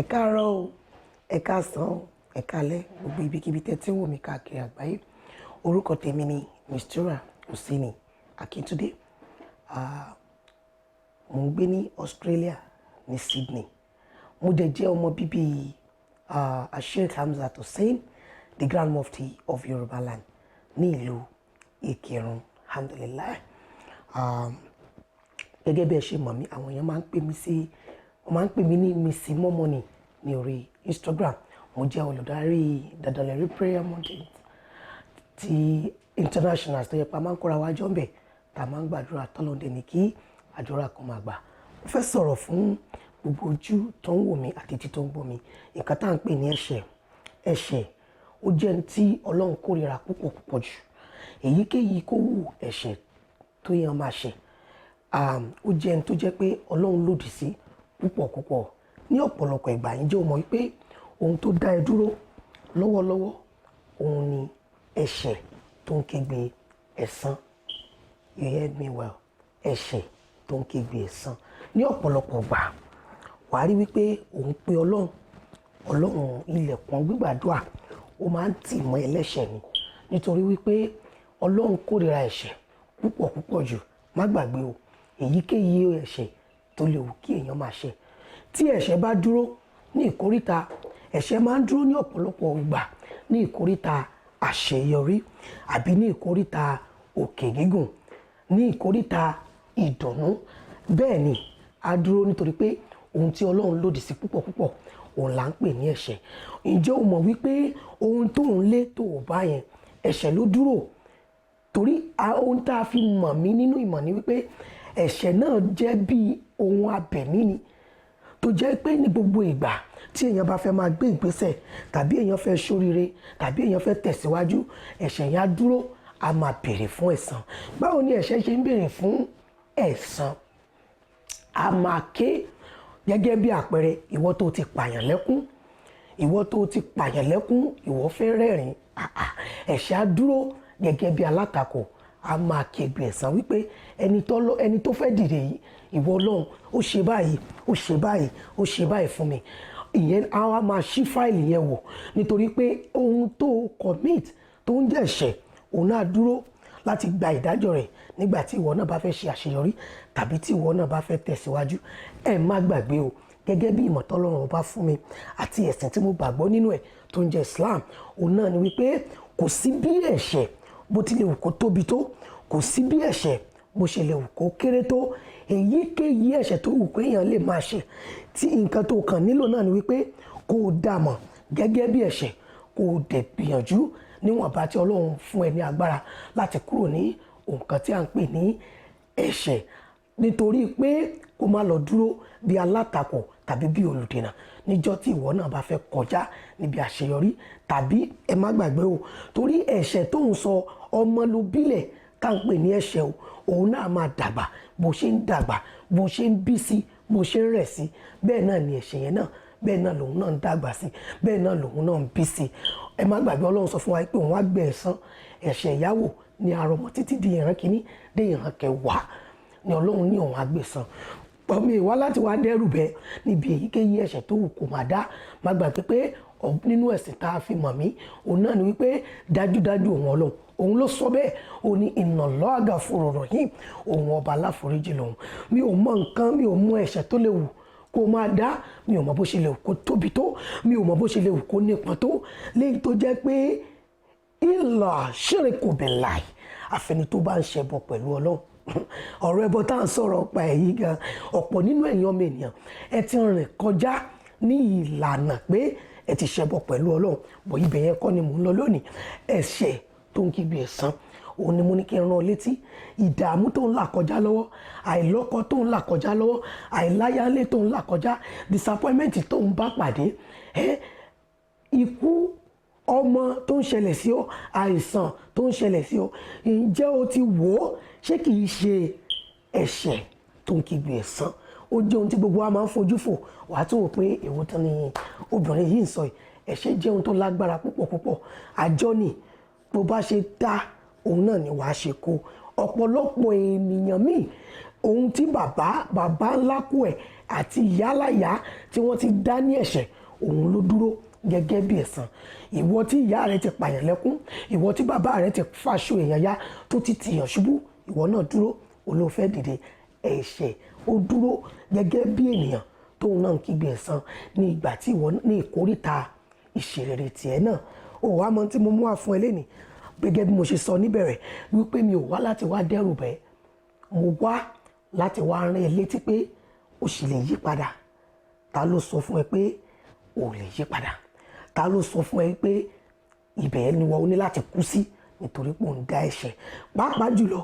Ẹ káàárọ̀ o, ẹ káàsán o, ẹ káalẹ́ gbogbo ibikíbi tẹ́ tí ń wò mí káàkiri àgbáyé. Orúkọ tèmi ni Mistura Oseni Akíntúndé. Mo ń gbé ní Australia ní Sydney. Mo dẹ̀ jẹ́ ọmọ bíbí Sheikh Hamzat Hussain, the Grand Mufti of Yoruba Land ní ìlú Ìkìrun, alhamdulillah. Gẹ́gẹ́ bí ẹ ṣe mọ̀ mí, àwọn èèyàn máa ń pè mí ní Missy Momoni ní orí Instagram. Mo jẹ́ olùdarí Dadalẹ́rí Prayer Mountain ti international tó yẹ pé a máa ń kóra wá jọ ń bẹ̀ tá a máa ń gbàdúrà tọ́lọ́dẹ ní kí àdúrà kan máa gbà. Mo fẹ́ sọ̀rọ̀ fún gbogbo ojú tó ń wò mí àti etí tó ń gbọ́ mi. Nǹkan tá à ń pè ní ẹ̀ṣẹ̀ ó jẹ́ ní tí Ọlọ́run kórìíra púpọ̀ jù. Èyíkéyìí kó wù ẹ̀ṣẹ̀ tó yẹn máa ṣẹ̀, ó jẹ́ ní tó jẹ́ pé Ọlọ́run lòdì sí púpọ̀. Ní ọ̀pọ̀lọpọ̀ ìgbà yín jẹ́ o mọ̀ wípé ohun tó dá ẹ dúró lọ́wọ́lọ́wọ́ òun ni ẹ̀ṣẹ̀ tó ń kégbe ẹ̀san. You heard me well. Ẹ̀ṣẹ̀ tó ń kégbe ẹ̀san. Ní ọ̀pọ̀lọpọ̀ ìgbà wàá rí wípé òun pé Ọlọ́run ilẹ̀kùn gbígbàdúrà ó máa ń tì mọ́ ẹlẹ́ṣẹ̀ ni. Nítorí wípé Ọlọ́run kórìíra ẹ̀ṣẹ̀ púpọ̀ jù. Má gbàgbé o, èyíkéyìí ẹ̀ṣẹ̀ tó lè wù kí èèyàn máa ṣẹ̀. Tí ẹ̀ṣẹ̀ bá dúró ní ìkóríta, ẹ̀ṣẹ̀ máa ń dúró ní ọ̀pọ̀lọpọ̀ ìgbà ní ìkóríta àṣeyọrí àbí ní ìkóríta òkè gígùn, ní ìkóríta ìdùnnú. Bẹ́ẹ̀ ni a dúró nítorí pé ohun tí Ọlọ́run lòdì sí púpọ̀ òun là ń pè ní ẹ̀ṣẹ̀. Ǹjẹ́ o mọ̀ wípé ohun tó ń lé tó ò bá yẹn ẹ̀ṣẹ̀ ló dúró? Torí ohun tá a fi mọ̀ mí nínú ìmọ̀ ni wípé ẹ̀ṣẹ̀ náà jẹ́ bí ohun abẹ̀mí ni, tó jẹ́ pé ní gbogbo ìgbà tí èèyàn bá fẹ́ máa gbé ìgbésẹ̀ tàbí èèyàn fẹ́ ṣoríire tàbí èèyàn fẹ́ tẹ̀síwájú, ẹ̀ṣẹ̀ yẹn á dúró, a máa béèrè fún ẹ̀san. Báwo ni ẹ̀ṣẹ̀ ṣe ń béèrè fún ẹ̀san? A máa ké. Gẹ́gẹ́ bí àpẹẹrẹ, ìwọ tó ti pààyàn lẹ́kún, ìwọ fẹ́ rẹ́rìn-ín, ẹ̀ṣẹ̀ á dúró gẹ́gẹ́ bí alátakò. A máa kégbe ẹ̀san wípé ẹni tó fẹ́ dìde yìí, ìwọ Ọlọ́run ó ṣe báyìí fún mi. Ìyẹn a wá máa ṣí fáìlì yẹn wò, nítorí pé ohun tó commit tó ń jẹ́ ẹ̀ṣẹ̀ òun náà dúró láti gba ìdájọ́ rẹ̀ nígbà tí ìwọ náà bá fẹ́ ṣe àṣeyọrí tàbí tí ìwọ náà bá fẹ́ tẹ̀síwájú. Ẹ má gbàgbé o, gẹ́gẹ́ bí ìmọ̀ tọ́lọ́run bá fún mi àti ẹ̀sìn tí mo gbàgbọ́ nínú ẹ̀ tó ń jẹ́ Islam, òun náà ni wípé kò sí bí ẹ̀ṣẹ̀ bó tilẹ̀ wù kó tóbi tó, kò sí bí ẹ̀ṣẹ̀ bó ṣe lè wù kó kéré tó, èyíkéyìí ẹ̀ṣẹ̀ tó wù pé èèyàn lè máa ṣe, tí nǹkan tó kàn nílò náà ni wípé kó o dá mọ̀ gẹ́gẹ́ bí ẹ̀ṣẹ̀, kó o dẹ̀ gbìyànjú níwọ̀nba tí Ọlọ́run fún ẹ ní agbára láti kúrò ní nǹkan tí à ń pè ní ẹ̀ṣẹ̀. Nítorí pé kó má lọ dúró bí alátakò tàbí bí olùdènà níjọ́ tí ìwọ náà bá fẹ́ kọjá níbi àṣeyọrí. Tàbí ẹ má gbàgbé o, torí ẹ̀ṣẹ̀ tó ń sọ ọmọ ló bílẹ̀ tá à ń pè ní ẹ̀ṣẹ̀ o, òun náà máa dàgbà. Bó ṣe ń dàgbà, bó ṣe ń bí sí, bó ṣe ń rẹ̀ sí, bẹ́ẹ̀ náà ni ẹ̀ṣẹ̀ yẹn náà, bẹ́ẹ̀ náà lòun náà ń dàgbà sí, bẹ́ẹ̀ náà lòun náà ń bí sí. Ẹ má gbàgbé, Ọlọ́run sọ fún wa pé òun á gbé ẹ̀san ẹ̀ṣẹ̀ ìyàwó ní àrọ̀mọ̀ títí di ìran kìíní dé ìran kẹwàá ni Ọlọ́run ní òun á gbé ẹ̀san. Pọ̀mí ìwá láti wá dẹ́rù bẹ́ẹ̀ níbi èyíkéyìí ẹ̀ṣẹ̀ tó wù kó máa dá. Má gbàgbé pé nínú ẹ̀sìn tá a fi mọ̀ mí, òun náà ni wípé dájúdájú òun Ọlọ́run, òun ló sọ bẹ́ẹ̀. Ó ní Innallaha Ghafurur Rahim, òun ọba aláforíjì lòun. Mi ò mọ nǹkan, mi ò mọ ẹ̀ṣẹ̀ tó lè wù kó máa dá, mi ò mọ bó ṣe lè wù kó tóbi tó, mi ò mọ bó ṣe lè wù kó nípọn tó, léyìí tó jẹ́ pé illa shirku billahi, àfẹni tó bá ń ṣẹbọ pẹ̀lú Ọlọ́run. Ọ̀rọ̀ ẹbọ tá à ń sọ̀rọ̀ pa èyí gan, ọ̀pọ̀ nínú ẹ̀yin ọmọ ènìyàn ẹ ti rìn kọjá ní ìlànà pé ẹ ti ṣẹbọ pẹ̀lú Ọlọ́run. Bọ̀ ibẹ̀ yẹn kọ́ ni mò ń lọ lónìí. Ẹ̀ṣẹ̀ tó ń kígbe ẹ̀san, òun ni mo ní kí n rán ọ létí. Ìdààmú tó ń là kọjá lọ́wọ́, àìlọ́kọ tó ń là kọjá lọ́wọ́, àìláyálé tó ń là kọjá, disappointment tó ń bá pàdé, ikú ọmọ tó ń ṣẹlẹ̀ sí ọ, àìsàn tó ń ṣẹlẹ̀ sí ọ. Ǹjẹ́ o ti wò ó? Ṣé kìí ṣe ẹ̀ṣẹ̀ tó ń kígbe ẹ̀san? Ó jẹ́ ohun tí gbogbo wa máa ń fojú fò. Wàá tún wò pé èwo tán ni obìnrin yìí ń sọ yìí. Ẹ̀ṣẹ̀ jẹ́ ohun tó lágbára púpọ̀. Àjọ ni bó bá ṣe dá òun náà ni wàá ṣe kó. Ọ̀pọ̀lọpọ̀ ènìyàn míì ohun tí bàbá ńlá kú ẹ̀ àti ìyáláyà tí wọ́n ti dá ní ẹ̀ṣẹ̀ òun ló dúró gẹ́gẹ́ bí ẹ̀san. Ìwọ tí ìyá rẹ ti pààyàn lẹ́kún, ìwọ tí bàbá rẹ ti fàṣọ èèyàn ya tó ti tìyàn ṣubú, ìwọ náà dúró olóòfẹ́ dìde. Ẹ̀ṣẹ̀ ó dúró gẹ́gẹ́ bí ènìyàn tóun náà ń kígbe ẹ̀san ní ìgbà tí ìwọ ní ìkóríta ìṣerere tiẹ̀ náà. Ó wá mọ tí mo mú wá fún ẹ lénìí gẹ́gẹ́ bí mo ṣe sọ níbẹ̀rẹ̀ wípé mi ò wá láti wá dẹ́rù bẹ́ẹ̀, mo wá láti wá rán ẹ létí pé o sì lè yí padà. Ta ló sọ fún ẹ pé o lè yí padà? Ta ló sọ fún ẹ pé ibẹ̀ ni wọ́n ní láti kú sí nítorí pé ò ń dá ẹ̀ṣẹ̀? Pàápàá jùlọ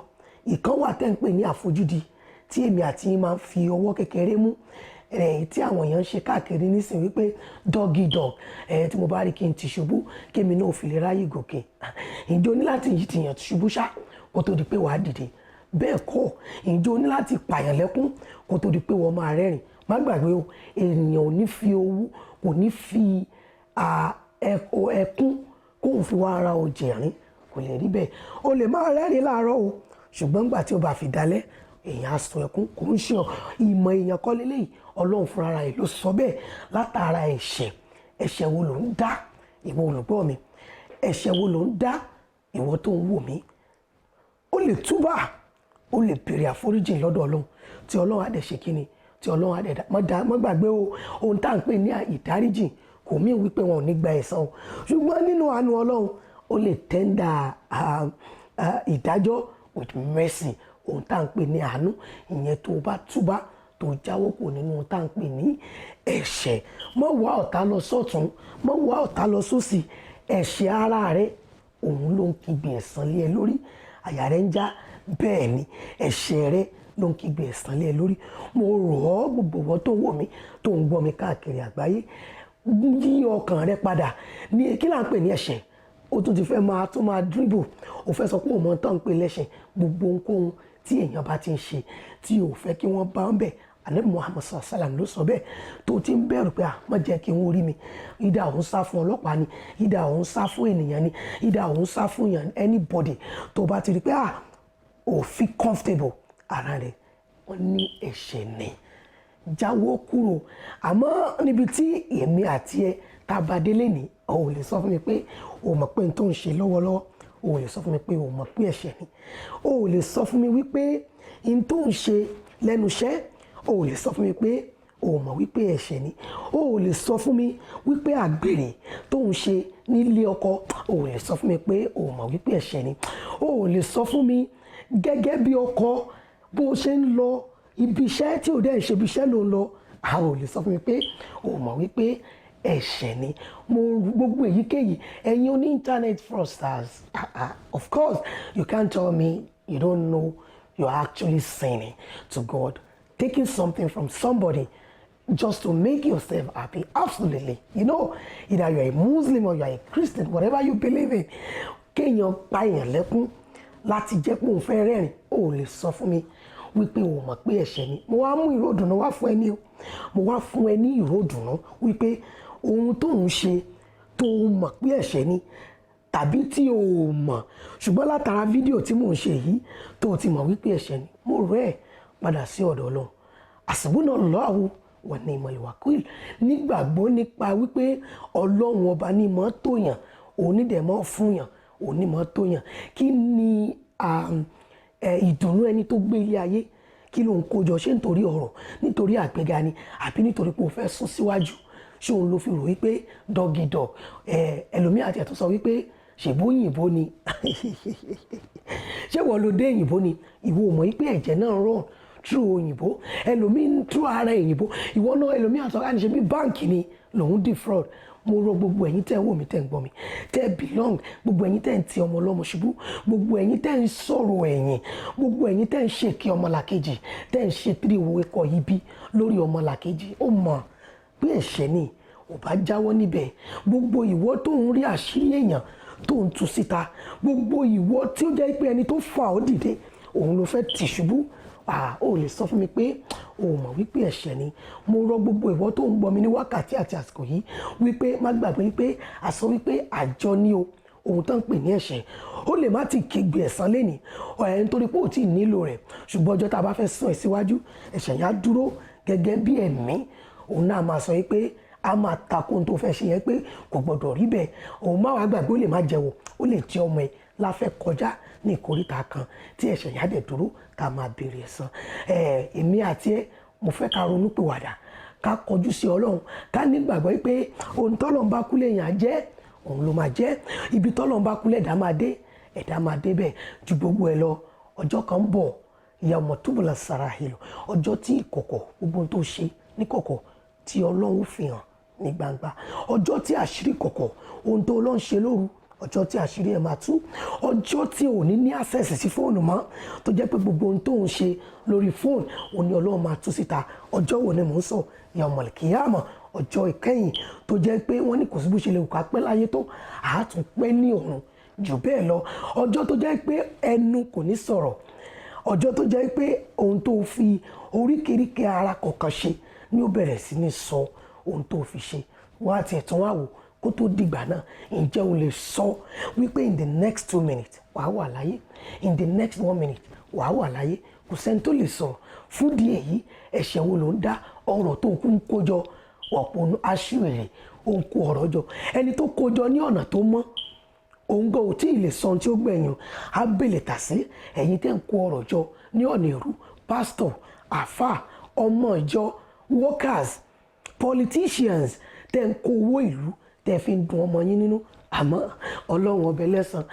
ìkan wà tẹ́ ń pè ní àfojúdi tí èmi àti yín máa ń fi ọwọ́ kékeré mú tí àwọn èèyàn ń ṣe káàkiri nísìnyí wípé doggy dog tí mo bá rí kí n ti ṣubú kémi náà ò fi lè ráyè gòkè. Ǹjẹ́ o ní láti tìyàn ṣubú ṣá kó tó di pé wàá dìde? Bẹ́ẹ̀ kọ́. Ǹjẹ́ o ní láti pààyàn lẹ́kún kó tó di pé wọ́n máa rẹ́rìn? Má gbàgbé o, ènìyàn ò ní fi owó, kò ní fi ẹkún kóun fi wá ara ọjà rìn, kò lè rí bẹ́ẹ̀. O lè máa rẹ́rìn láàárọ̀ o, ṣùgbọ́n nígbà tí o bá fi dalẹ̀ èèyàn á sọ ẹkún. Kò ń ṣe ìmọ̀ èèyàn kọ́ lélẹ́yìí, Ọlọ́run fúnra rẹ̀ ló sọ bẹ́ẹ̀ látara ẹ̀ṣẹ̀. Ẹ̀ṣẹ̀ wo ló ń dá ìwọ olùgbọ́ mi? Ẹ̀ṣẹ̀ wo ló ń dá ìwọ tó ń wò mí? O lè túbà, o lè béèrè àforíjì lọ́dọ̀ Ọlọ́run tí Ọlọ́run á dẹ̀ ṣe kíni, tí Ọlọ́run á dẹ̀ dá. Má gbàgbé o, ohun tá à ń pè ní ìdáríjì kò mí wípé wọn ò ní gba ẹ̀san o, ṣùgbọ́n nínú àánú Ọlọ́run o lè tẹ́ndà ìdájọ́ with mercy. Ohun tá à ń pè ní àánú ìyẹn tó bá túbà tó jáwọ́ kò nínú ohun tá à ń pè ní ẹ̀ṣẹ̀. Má wá ọ̀tá lọ sọ́tún, má wá ọ̀tá lọ sósì. Ẹ̀ṣẹ̀ ara rẹ òun ló ń kígbe ẹ̀san lé ẹ lórí. Àyà rẹ ń já, bẹ́ẹ̀ ni ẹ̀ṣẹ̀ rẹ ló ń kígbe ẹ̀san lé ẹ lórí. Mo rọ̀ ọ́ gbogbo wọn tó wò mí tó ń gbọ́ mi káàkiri àgbáyé, yí ọkàn rẹ padà. Ní kí là ń pè ní ẹ̀ṣẹ̀? O tún ti fẹ́ máa dribble, o fẹ́ sọ pé o mọ̀ tán ń pè lẹ́ṣẹ̀. Gbogbo ohunkóhun tí èèyàn bá ti ń ṣe tí o fẹ́ kí wọ́n bá ń bẹ̀, Ànábì Muhammad sallallahu alaihi wasallam ló sọ bẹ́ẹ̀. Tó ti ń bẹ̀rù pé má jẹ́ kí wọ́n rí mi, ìdá òun sá fún ọlọ́pàá ni, ìdá òun sá fún ènìyàn ni, ìdá òun sá fún anybody. Tó bá ti rí pé ò fi comfortable ara rẹ̀, wọ́n ní ẹ̀ṣẹ̀ ni. Jáwọ́ kúrò. Àmọ́ níbi tí èmi àti ẹ tá bá délé ní, o ò lè sọ fún mi pé o mọ̀ pé n tó ń ṣe lọ́wọ́lọ́wọ́, o ò lè sọ fún mi pé o mọ̀ pé ẹ̀ṣẹ̀ ni. O ò lè sọ fún mi wípé n tó ń ṣe lẹ́nu iṣẹ́, o ò lè sọ fún mi pé o mọ̀ wípé ẹ̀ṣẹ̀ ni. O ò lè sọ fún mi wípé àgbèrè tó ń ṣe nílé ọkọ, o ò lè sọ fún mi pé o mọ̀ wípé ẹ̀ṣẹ̀ ni. O ò lè sọ fún mi gẹ́gẹ́ bí ọkọ bó ṣe ń lọ ibi iṣẹ́ tí ò dẹ́ ṣe ibi iṣẹ́ ló ń lọ, a ò lè sọ fún mi pé o mọ̀ wípé ẹ̀ṣẹ̀ ni. Gbogbo èyíkéyìí ẹ̀yin oní internet fraudsters, of course you can't tell me you don't know you're actually sinning to God, taking something from somebody just to make yourself happy. Absolutely. You know, either you're a Muslim or you're a Christian, whatever you believe in, kéèyàn pa èèyàn lẹ́kún láti jẹ́ pé òun fẹ́ rẹ́rìn, o ò lè sọ fún mi wípé o mọ̀ pé ẹ̀ṣẹ̀ ni. Mo wá mú ìró ìdùnnú wá fún ẹ ní o. Mo wá fún ẹ ní ìró ìdùnnú wípé ohun tó ń ṣe tó mọ̀ pé ẹ̀ṣẹ̀ ni tàbí tí o mọ̀ ṣùgbọ́n látara fídíò tí mò ń ṣe yìí tó ti mọ̀ wípé ẹ̀ṣẹ̀ ni, mo rọ̀ ẹ́ padà sí ọ̀dọ̀ Ọlọ́run. Hasbunallahu wa ni'mal wakil. Nígbàgbọ́ nípa wípé Ọlọ́run ọba ní mọ́ tóyàn, onídẹ̀mọ́ fúnyàn, onímọ̀ tóyàn. Kí ni ìdùnnú ẹni tó gbé ilé ayé? Kí ló ń kójọ? Ṣé nítorí ọrọ̀, nítorí àgbéga ni, àbí nítorí pé o fẹ́ sún síwájú? Ṣé òun ló fi rò wípé doggy dog? Ẹlòmíì àti ẹ̀ tó sọ wípé ṣèbó òyìnbó ni. Ṣé wọ́n ló dé òyìnbó ni? Ìwọ ò mọ̀ wípé ẹ̀jẹ̀ náà run through òyìnbó, ẹlòmíì through ara òyìnbó. Ìwọ náà ẹlòmíì àti ọ̀gá ni ṣe bí báǹkì ni lòun defraud. Mo rọ̀ gbogbo ẹ̀yin tẹ́ ń wò mí tẹ́ ń gbọ́ mi, tẹ́ belong, gbogbo ẹ̀yin tẹ́ ń ti ọmọ ọlọ́mọ ṣubú, gbogbo ẹ̀yin tẹ́ ń sọ̀rọ̀ ẹ̀yìn, gbogbo ẹ̀yin tẹ́ ń ṣèké ọmọlàkejì, tẹ́ ń ṣe tírìwò ẹ̀kọ́ ibi lórí ọmọlàkejì. Ó mọ̀ pé ẹ̀ṣẹ̀ ni, ò bá jáwọ́ níbẹ̀. Gbogbo ìwọ tó ń rí àṣírí èèyàn tó ń tú síta, gbogbo ìwọ tí ó jẹ́ pé ẹni tó fà ọ́ dìde òun ló fẹ́ tì ṣubú, ó lè sọ fún mi pé o mọ̀ wípé ẹ̀ṣẹ̀ ni. Mo rọ̀ gbogbo ìwọ tó ń gbọ́ mi ní wákàtí àti àsìkò yìí wípé má gbàgbé wípé a sọ wípé àjọ ni o, ohun tó ń pè ní ẹ̀ṣẹ̀. Ó lè má ti kígbe ẹ̀san lénìí nítorí pé ò tí ì nílò rẹ̀, ṣùgbọ́n ọjọ́ tá a bá fẹ́ sún ẹ̀ síwájú, ẹ̀ṣẹ̀ yẹn á dúró gẹ́gẹ́ bí ẹ̀mí. Òun náà máa sọ pé a máa tako ohun tó fẹ́ ṣe yẹn pé kò gbọdọ̀ rí bẹ́ẹ̀. Òun máa wá gbàgbé, ó lè má jẹ́wọ́, ó lè jẹ́ ọmọ ẹ̀ láfẹ́ kọjá ní ìkóríta kan tí ẹ̀ṣẹ̀ yẹn á dẹ̀ dúró ká máa béèrè ẹ̀san. Èmi àti ẹ, mo fẹ́ ká ronú pìwàdà, ká kọjú sí Ọlọ́run, ká nígbàgbọ́ pé ohun tọ́lọ́run bá kú lèèyàn á jẹ́, òun ló máa jẹ́. Ibi tọ́lọ́run bá kú lẹ̀dá máa dé, ẹ̀dá máa dé bẹ́ẹ̀. Ju gbogbo ẹ lọ, ọjọ́ kan ń bọ̀, yawma tubla sarahil, ọjọ́ tí ìkọ̀kọ̀, gbogbo ohun tó ṣe ní kọ̀kọ̀ tí Ọlọ́run fi hàn ní gbangba. Ọjọ́ tí àṣírí kọ̀kọ̀, ohun tó Ọlọ́run ṣe lóru, ọjọ́ tí àṣírí ẹ̀ máa tú. Ọjọ́ tí ò ní access sí fóònù mọ́, tó jẹ́ pé gbogbo ohun tó ń ṣe lórí fóònù, òun ni Ọlọ́run máa tú síta. Ọjọ́ wo ni mò ń sọ? Yawmal qiyamah, ọjọ́ ìkẹyìn tó jẹ́ pé wọ́n ní kò sí bó ṣe lè wù ká pẹ́ láyé tó, àá tún pẹ́ ní ọ̀run jù bẹ́ẹ̀ lọ. Ọjọ́ tó jẹ́ pé ẹnu kò ní sọ̀rọ̀. Ọjọ́ tó jẹ́ pé ohun tó fi oríkèéríkèé ara kọ̀ọ̀kan ṣe ni ó bẹ̀rẹ̀ sí ní sọ ohun tó fi ṣe. Wọ́n á tiẹ̀ tún wá wò kó tó dìgbà náà, ǹjẹ́ o lè sọ wípé in the next 2 minutes wàá wà láyé, in the next 1 minute wàá wà láyé? Kò sẹ́ni tó lè sọ̀rọ̀. Fún ìdí èyí, ẹ̀ṣẹ̀ wo ló ń dá? Ọ̀rọ̀ tó kún kójọ, ọ̀pọ̀ aṣiwèrè ó ń kó ọ̀rọ̀ jọ. Ẹni tó kójọ ní ọ̀nà tó mọ́, òun gan ò tí ì lè sọ ohun tí ó gbẹ̀yìn. Á bèlè tà sí ẹ̀yin tẹ́ ń kó ọ̀rọ̀ jọ ní ọ̀nà èrú, pásítọ̀, àfáà, ọmọ ìjọ, workers, politicians, tẹ́ ń kó owó ìlú tẹ́ fi ń dun ọmọ yín nínú. Àmọ́ Ọlọ́run ọbẹ̀ lẹ́san,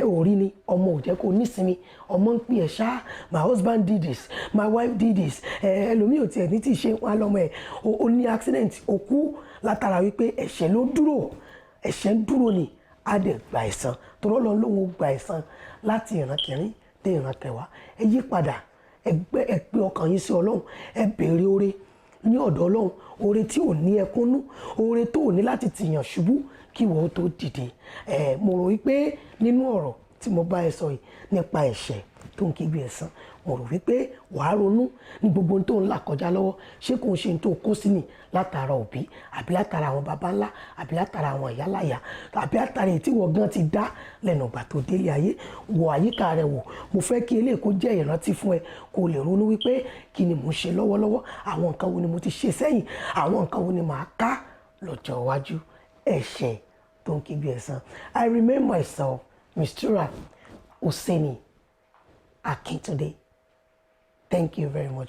orí ni ọmọ ò jẹ́ kó nísinmi. Ọmọ ń pè ẹ́ ṣá, my husband did this, my wife did this. Ẹlòmíì ò tiẹ̀ ní tí ì ṣe wọn lọ́mọ ẹ̀ ó ní accident, ó kú látara wípé ẹ̀ṣẹ̀ ló dúró. Ẹ̀ṣẹ̀ ń dúró ni, á dẹ̀ gba ẹ̀san. Torí Ọlọ́run lòun ó gba ẹ̀san láti ìran kẹrin dé ìran kẹwàá. Ẹ yí padà, ẹ gbé ọkàn yín sí Ọlọ́run, ẹ béèrè oore ní ọ̀dọ̀ Ọlọ́run, oore tí ò ní ẹkúnnú, oore tó ò ní láti tìyàn ṣubú kí wọ́n tó dìde. Mo rò wípé nínú ọ̀rọ̀ tí mo bá ẹ sọ yìí nípa ẹ̀ṣẹ̀ tó ń kígbe ẹ̀san, mo rò wípé wàá ronú ní gbogbo ohun tó ń là kọjá lọ́wọ́. Ṣé kò ń ṣe ohun tó kó sí ni látara òbí, àbí látara àwọn baba ńlá, àbí látara àwọn ìyá láyà, àbí látara èyí tí wọ́n gan ti dá lẹ́nu ìgbà tó délé ayé? Wo àyíká rẹ wò. Mo fẹ́ kí eléyìí kó jẹ́ ìrántí fún ẹ, kó lè ronú wípé kí ni mò ń ṣe lọ́wọ́lọ́wọ́, àwọn nǹkan wo ni mo ti ṣe sẹ́yìn, àwọn nǹkan wo ni màá ká lọ́jọ́ iwájú. Ẹ̀ṣẹ̀ tó ń kígbe ẹ̀san. I remain myself, Mistura Hussaini Akintunde. Thank you very much.